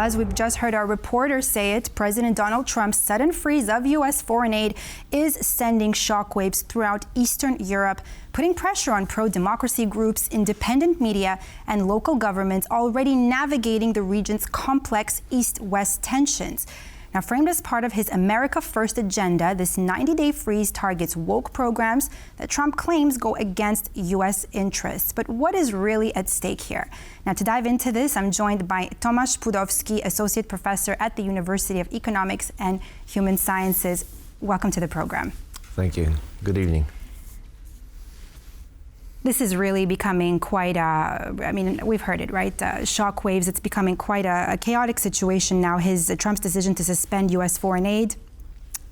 as we've just heard our reporter say it, President Donald Trump's sudden freeze of U.S. foreign aid is sending shockwaves throughout Eastern Europe, putting pressure on pro-democracy groups, independent media, and local governments already navigating the region's complex East-West tensions. Now, framed as part of his America First agenda, this 90-day freeze targets woke programs that Trump claims go against U.S. interests. But what is really at stake here? Now, to dive into this, I'm joined by Tomasz Płudowski, Associate Professor at the University of Economics and Human Sciences. Welcome to the program. Thank you. Good evening. This is really becoming quite we've heard it, right? Shockwaves, it's becoming quite a chaotic situation now. Trump's decision to suspend U.S. foreign aid,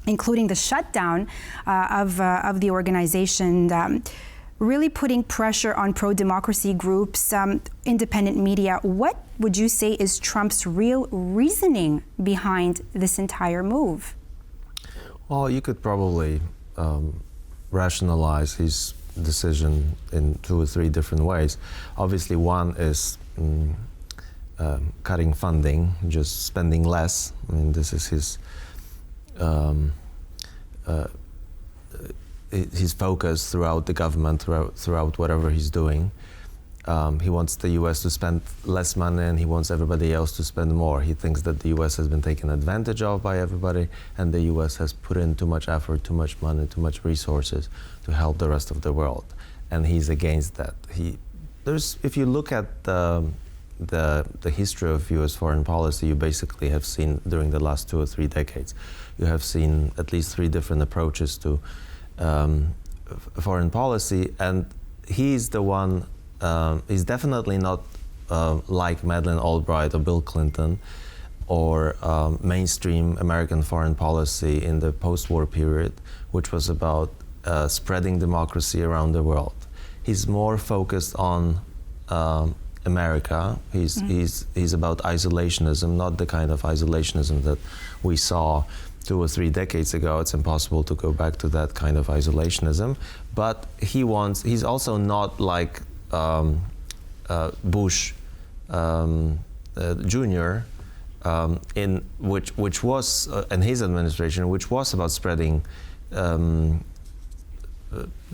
including the shutdown of the organization, really putting pressure on pro-democracy groups, independent media. What would you say is Trump's real reasoning behind this entire move? Well, you could probably rationalize his decision in 2 or 3 different ways. Obviously, one is cutting funding, just spending less. I mean, this is his focus throughout the government, throughout whatever he's doing. He wants the U.S. to spend less money, and he wants everybody else to spend more. He thinks that the U.S. has been taken advantage of by everybody, and the U.S. has put in too much effort, too much money, too much resources to help the rest of the world, and he's against that. If you look at the history of U.S. foreign policy, you basically have seen during the last 2 or 3 decades, you have seen at least 3 different approaches to foreign policy, and he's the one. He's definitely not like Madeleine Albright or Bill Clinton or mainstream American foreign policy in the post-war period, which was about spreading democracy around the world. He's more focused on America. He's about isolationism, not the kind of isolationism that we saw 2 or 3 decades ago. It's impossible to go back to that kind of isolationism. But he's also not like Bush Jr. In which was in his administration, which was about spreading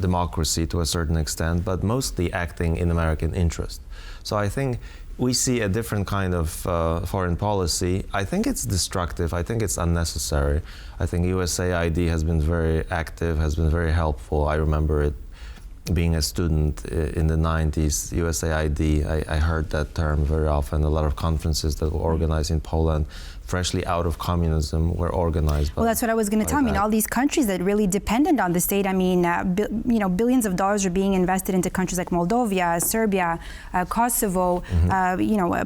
democracy to a certain extent, but mostly acting in American interest. So I think we see a different kind of foreign policy. I think it's destructive. I think it's unnecessary. I think USAID has been very active, has been very helpful. I remember it being a student in the 90s, USAID, I heard that term very often. A lot of conferences that were organized in Poland, freshly out of communism, were organized by. Well, that's what I was going to tell you. I mean, all these countries that really depended on the state. I mean, billions of dollars are being invested into countries like Moldova, Serbia, Kosovo.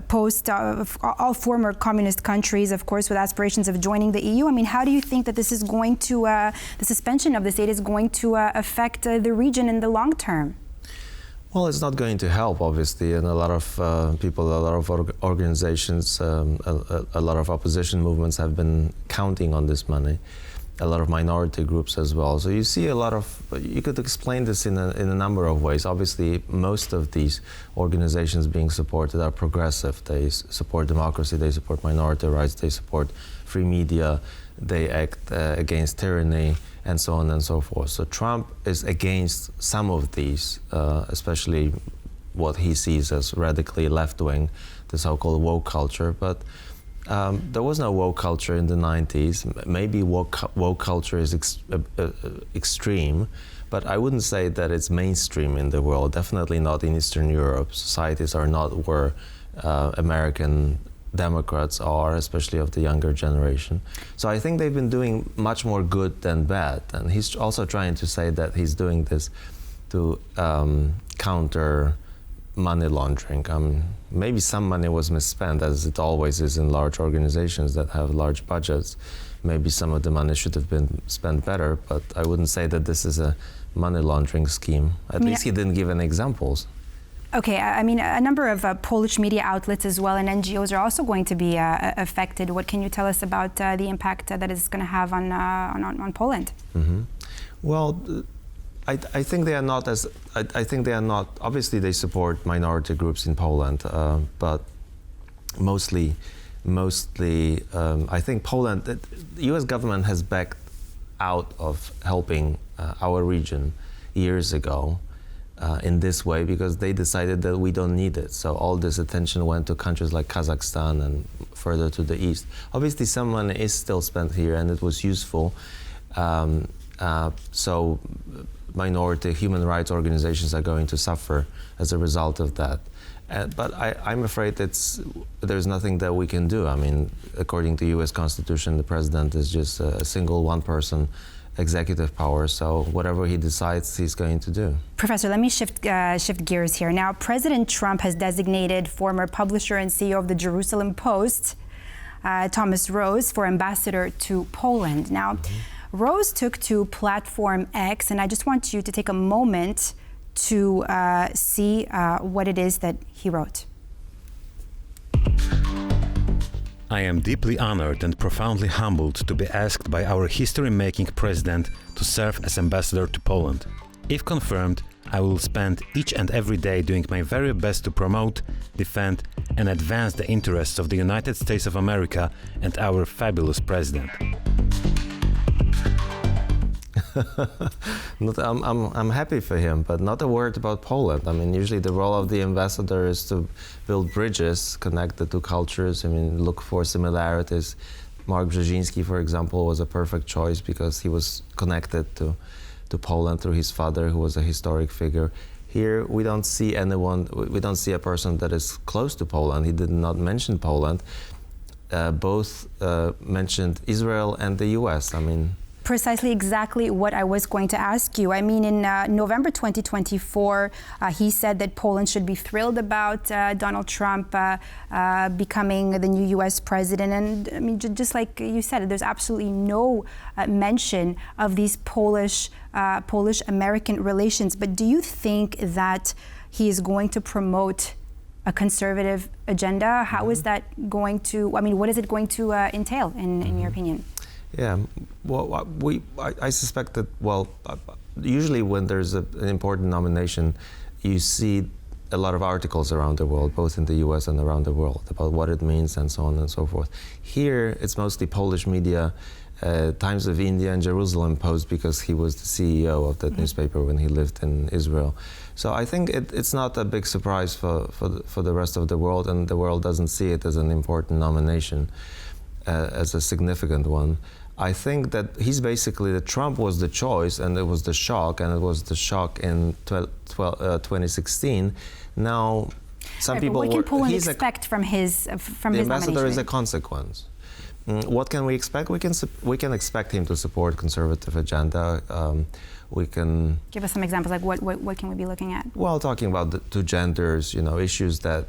Post all former communist countries, of course, with aspirations of joining the EU. I mean, how do you think that this is going to the suspension of the state is going to affect the region in the long term? Well, it's not going to help, obviously, and a lot of people, a lot of organizations, a lot of opposition movements have been counting on this money, a lot of minority groups as well. So you see a lot of, you could explain this in a number of ways. Obviously, most of these organizations being supported are progressive. They support democracy, they support minority rights, they support free media, they act against tyranny, and so on and so forth. So Trump is against some of these, especially what he sees as radically left-wing, the so-called woke culture. But there was no woke culture in the 90s. Maybe woke culture is extreme, but I wouldn't say that it's mainstream in the world. Definitely not in Eastern Europe. Societies are not where American Democrats are, especially of the younger generation. So I think they've been doing much more good than bad. And he's also trying to say that he's doing this to counter money laundering. Maybe some money was misspent, as it always is in large organizations that have large budgets. Maybe some of the money should have been spent better, but I wouldn't say that this is a money laundering scheme. At least he didn't give any examples. Okay, I mean, a number of Polish media outlets as well and NGOs are also going to be affected. What can you tell us about the impact that it's going to have on Poland? Mm-hmm. Well, I think they are not as. I think they are not. Obviously, they support minority groups in Poland, but mostly mostly, I think Poland, the US government has backed out of helping our region years ago in this way because they decided that we don't need it. So all this attention went to countries like Kazakhstan and further to the east. Obviously some money is still spent here and it was useful. So minority human rights organizations are going to suffer as a result of that. But I'm afraid there's nothing that we can do. I mean, according to US Constitution, the president is just a single one-person executive power, so whatever he decides, he's going to do. Professor, let me shift gears here. Now, President Trump has designated former publisher and CEO of the Jerusalem Post, Thomas Rose, for ambassador to Poland. Now, Rose took to platform X, and I just want you to take a moment to see what it is that he wrote. I am deeply honored and profoundly humbled to be asked by our history-making president to serve as ambassador to Poland. If confirmed, I will spend each and every day doing my very best to promote, defend, and advance the interests of the United States of America and our fabulous president. I'm happy for him, but not a word about Poland. I mean, usually the role of the ambassador is to build bridges, connect the two cultures. I mean, look for similarities. Mark Brzezinski, for example, was a perfect choice because he was connected to Poland through his father, who was a historic figure. Here, we don't see anyone, we don't see a person that is close to Poland. He did not mention Poland. Both mentioned Israel and the US. I mean, precisely exactly what I was going to ask you. I mean, in November 2024, he said that Poland should be thrilled about Donald Trump becoming the new U.S. president. And I mean, just like you said, there's absolutely no mention of these Polish-American relations. But do you think that he is going to promote a conservative agenda? How is that going to, I mean, what is it going to entail, in your opinion? Yeah, well, I suspect that, well, usually when there's an important nomination, you see a lot of articles around the world, both in the US and around the world, about what it means and so on and so forth. Here, it's mostly Polish media, Times of India and Jerusalem Post, because he was the CEO of that newspaper when he lived in Israel. So I think it's not a big surprise for the rest of the world, and the world doesn't see it as an important nomination, as a significant one. I think that he's basically, that Trump was the choice, and it was the shock, and it was the shock in 2016. Now, some people what can Poland expect from his the ambassador is a consequence. What can we expect? We can expect him to support conservative agenda. We can give us some examples. Like what can we be looking at? Well, talking about the two genders, issues that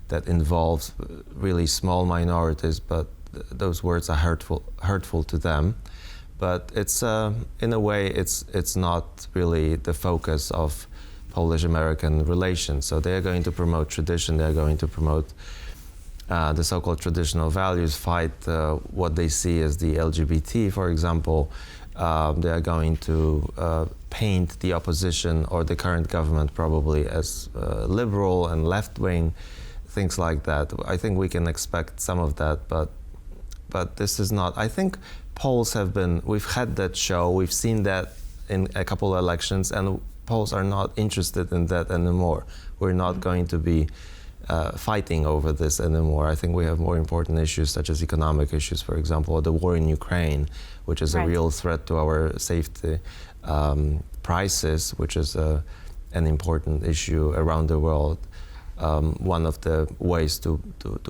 that involves really small minorities, but those words are hurtful to them. But it's in a way it's not really the focus of Polish-American relations. So they are going to promote tradition. They are going to promote the so-called traditional values, fight what they see as the LGBT, for example. They are going to paint the opposition or the current government probably as liberal and left-wing, things like that. I think we can expect some of that, but this is not. I think polls have been, we've had that show, we've seen that in a couple of elections, and polls are not interested in that anymore. We're not going to be fighting over this anymore. I think we have more important issues, such as economic issues, for example, or the war in Ukraine, which is a real threat to our safety, prices, which is an important issue around the world. One of the ways to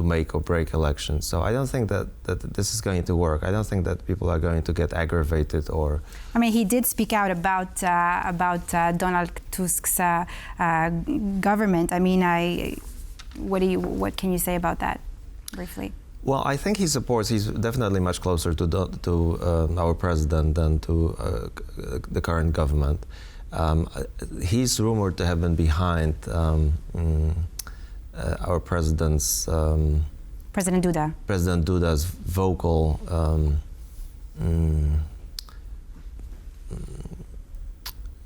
make or break elections. So I don't think that this is going to work. I don't think that people are going to get aggravated or. I mean, he did speak out about Donald Tusk's government. I mean, what can you say about that, briefly? Well, I think he supports. He's definitely much closer to our president than to the current government. He's rumored to have been behind our president's President Duda. President Duda's vocal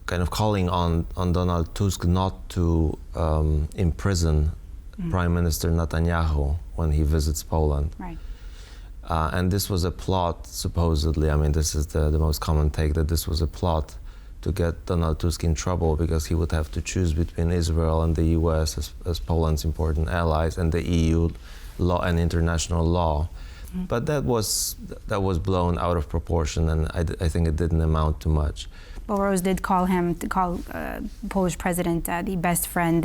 kind of calling on Donald Tusk not to imprison Prime Minister Netanyahu when he visits Poland. Right. And this was a plot, supposedly. I mean, this is the most common take, that this was a plot to get Donald Tusk in trouble because he would have to choose between Israel and the US as Poland's important allies, and the EU law and international law. But that was blown out of proportion, and I think it didn't amount to much. Rose did call Polish president the best friend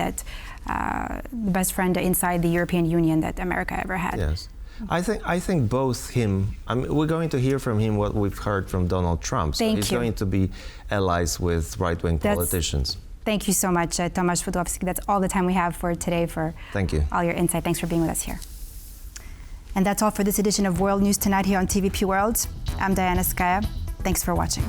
inside the European Union that America ever had. Yes. I think both him. I mean, we're going to hear from him what we've heard from Donald Trump. So he's going to be allies with right-wing politicians. Thank you so much, Tomasz Płudowski. That's all the time we have for today. Thank you. All your insight. Thanks for being with us here. And that's all for this edition of World News Tonight here on TVP World. I'm Diana Skaya. Thanks for watching.